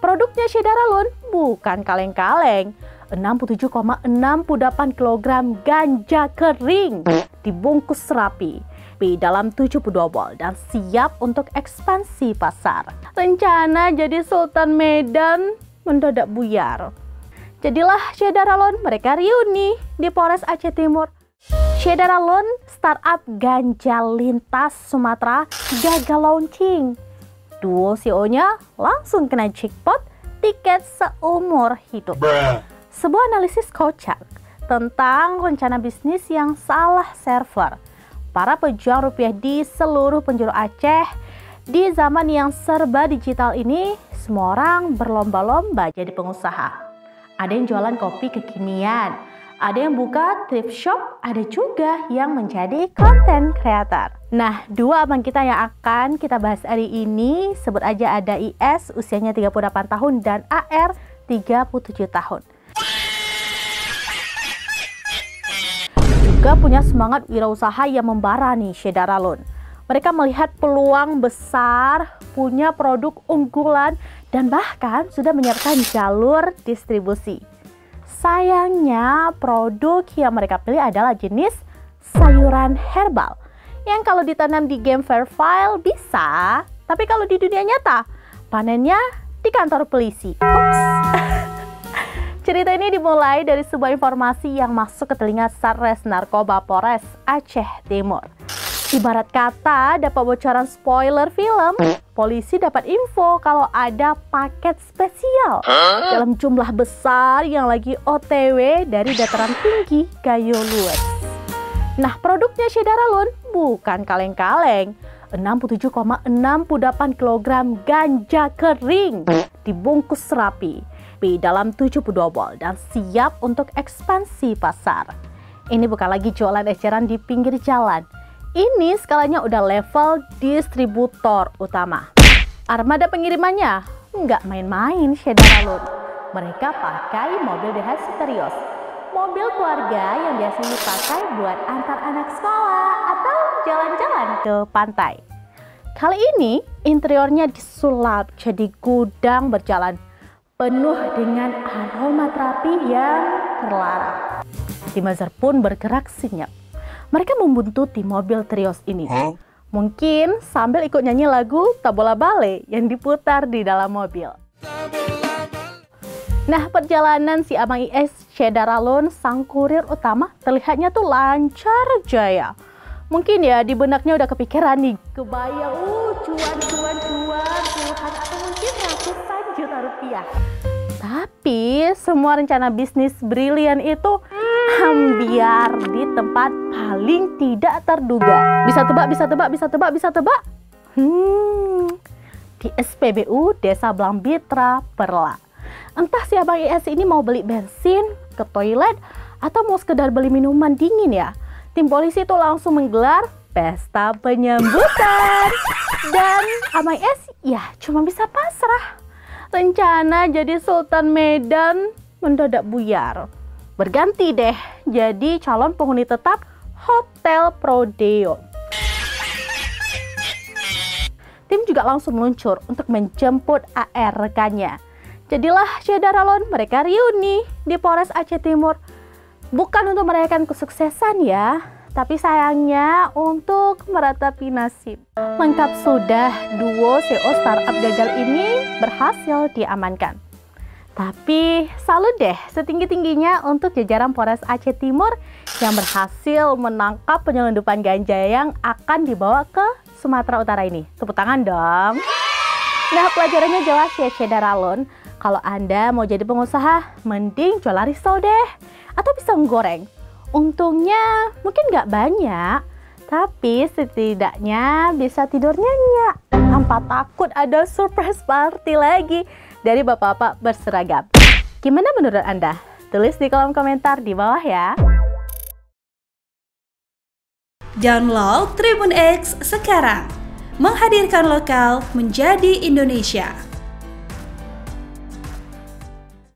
Produknya Shedaralon bukan kaleng-kaleng. 67,68 kg ganja kering dibungkus rapi di dalam 72 bol dan siap untuk ekspansi pasar. Rencana jadi Sultan Medan mendadak buyar. Jadilah Shedaralon mereka reuni di Polres Aceh Timur. Shedaralon, startup ganja lintas Sumatera, gagal launching. Duo CEO-nya langsung kena jackpot tiket seumur hidup. Sebuah analisis kocak tentang rencana bisnis yang salah server. Para pejuang rupiah di seluruh penjuru Aceh di zaman yang serba digital ini, semua orang berlomba-lomba jadi pengusaha. Ada yang jualan kopi kekinian, ada yang buka thrift shop, ada juga yang menjadi content creator. Nah, dua abang kita yang akan kita bahas hari ini, sebut aja ada IS usianya 38 tahun dan AR 37 tahun. Juga punya semangat wirausaha yang membara nih Shedaralon. Mereka melihat peluang besar, punya produk unggulan, dan bahkan sudah menyiapkan jalur distribusi. Sayangnya, produk yang mereka pilih adalah jenis sayuran herbal yang kalau ditanam di game Fairfile bisa, tapi kalau di dunia nyata, panennya di kantor polisi. Ups. Cerita ini dimulai dari sebuah informasi yang masuk ke telinga Satres Narkoba Polres Aceh Timur. Ibarat kata dapat bocoran spoiler film, polisi dapat info kalau ada paket spesial dalam jumlah besar yang lagi OTW dari dataran tinggi Gayo Lues. Nah, produknya Shedaralon bukan kaleng-kaleng. 67,68 kg ganja kering dibungkus rapi di dalam 72 bol dan siap untuk ekspansi pasar. Ini bukan lagi jualan eceran di pinggir jalan. Ini skalanya udah level distributor utama. Armada pengirimannya nggak main-main Shedaralon. Mereka pakai mobil DH Superior, mobil keluarga yang biasanya dipakai buat antar anak sekolah atau jalan-jalan ke pantai. Kali ini interiornya disulap jadi gudang berjalan, penuh dengan aroma terapi yang terlarang. Tim Mazhar pun bergerak senyap. Mereka membuntuti mobil Trios ini. Mungkin sambil ikut nyanyi lagu Tabola Bale yang diputar di dalam mobil. Nah, perjalanan si Abang IS Shedaralon, sang kurir utama, terlihatnya tuh lancar jaya. Mungkin ya di benaknya udah kepikiran nih, kebayang cuan puluhan atau mungkin ratusan juta rupiah. Tapi semua rencana bisnis brilian itu ambiar di tempat paling tidak terduga. Bisa tebak. Di SPBU Desa Blambitra, Perla. Entah si Abang IS ini mau beli bensin, ke toilet, atau mau sekedar beli minuman dingin ya. Tim polisi itu langsung menggelar pesta penyambutan. Dan Abang IS ya cuma bisa pasrah. Rencana jadi Sultan Medan mendadak buyar. Berganti deh jadi calon penghuni tetap Hotel Prodeo. Tim juga langsung meluncur untuk menjemput AR rekannya. Jadilah Shedaralon mereka reuni di Polres Aceh Timur. Bukan untuk merayakan kesuksesan ya, tapi sayangnya untuk meratapi nasib. Lengkap sudah, duo CEO startup gagal ini berhasil diamankan. Tapi salut deh setinggi-tingginya untuk jajaran Polres Aceh Timur yang berhasil menangkap penyelundupan ganja yang akan dibawa ke Sumatera Utara ini. Tepuk tangan dong. Nah, pelajarannya jelas ya Shedaralon. Kalau Anda mau jadi pengusaha, mending jual risol deh. Atau pisang goreng. Untungnya mungkin nggak banyak, tapi setidaknya bisa tidur nyenyak tanpa takut ada surprise party lagi dari bapak-bapak berseragam. Gimana menurut Anda? Tulis di kolom komentar di bawah ya. Download Tribun X sekarang, menghadirkan lokal menjadi Indonesia.